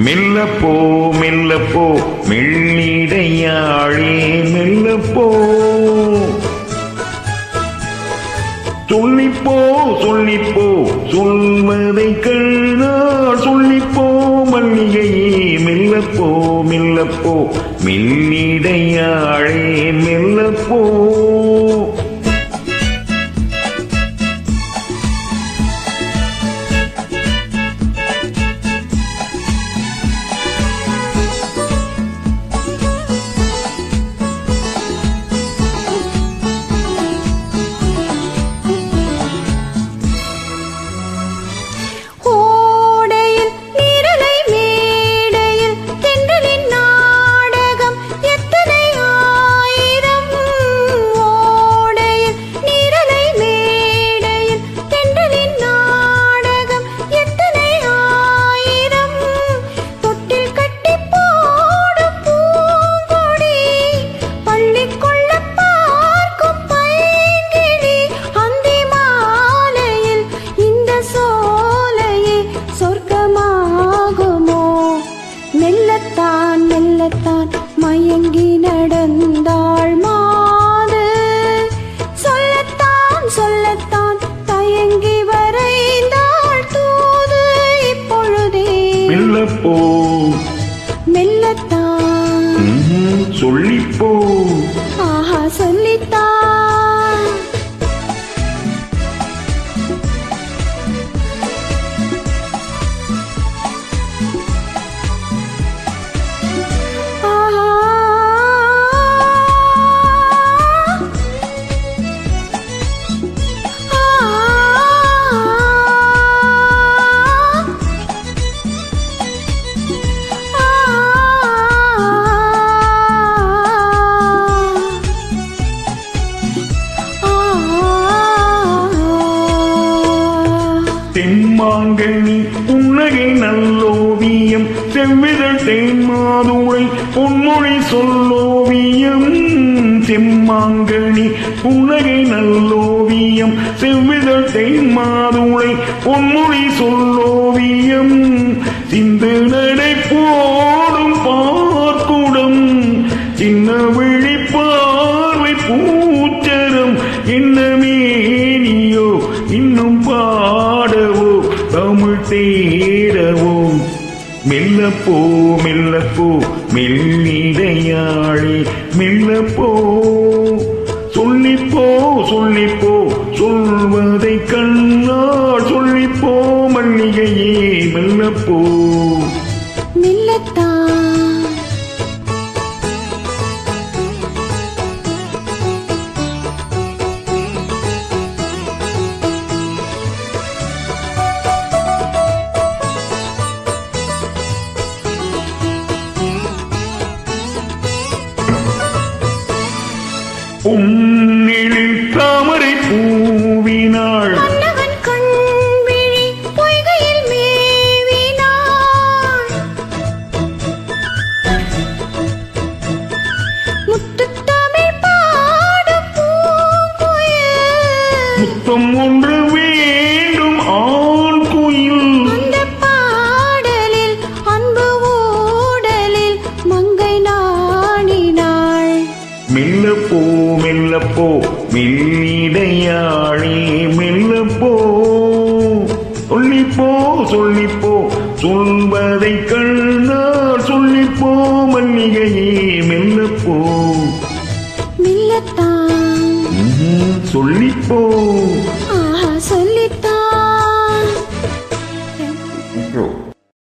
மெல்லப்போ மெல்லப்போ மெல்லிடையாளே மெல்லப்போ சொல்லிப்போ சொல்லிப்போ சொல்வதை கண்ணால் சொல்லிப்போ மல்லிகையே மெல்லப்போ மெல்லப்போ மெல்லிடையாளே மெல்லப்போ மயங்கி நடந்தாள் மாது சொல்லத்தான் சொல்லத்தான் தயங்கி வரைந்தாள் தூது இப்பொழுதே மெல்லப்போ மெல்லத்தான் சொல்லிப்போ ஆஹா சொல்லித்தான் தென்மாங்கனி புன்னகை நல்லோவியம் செவ்விதழ் தேன்மாதுளை பொன்மொழி சொல்லோவியம் செம்மாங்கனி புன்னகை நல்லோவியம் செவ்விதழ் தேன்மாதுளை பொன்மொழி சொல்லோவியம் சிந்து நடை போடும் பார்க்குடம் சின்ன விழி பார்வை பூச்சரம் என்ன மேனியோ இன்னும் பாடவோ தமிழ் தேடவோ மெல்லப்போ மெல்லப்போ மெல்லிடையாளே மெல்லப்போ சொல்லிப்போ சொல்லிப்போ சொல்வதை கண்ணால் சொல்லிப்போ மல்லிகையே மெல்லப்போ மெல்லத்தான் உன்னில் தாமரை பூவினாள் மன்னவன் கண்விழி பொய்கையில் மேவினாள் முத்துத்தமிழ் பாடும் பூங்குயில் முத்தம் ஒன்று வேண்டும் ஆண் குயில் அந்த பாடலில் அன்பு ஊடலில் மங்கை நாணினாள் மெல்லப்போ மெல்லப்போ மெல்லிடையாளே மெல்லப்போ சொல்லிப்போ சொல்லிப்போ சொல்வதை கண்ணால் சொல்லிப்போ மல்லிகையே மெல்லப்போ மெல்லத்தான் சொல்லிப்போ ஆஹா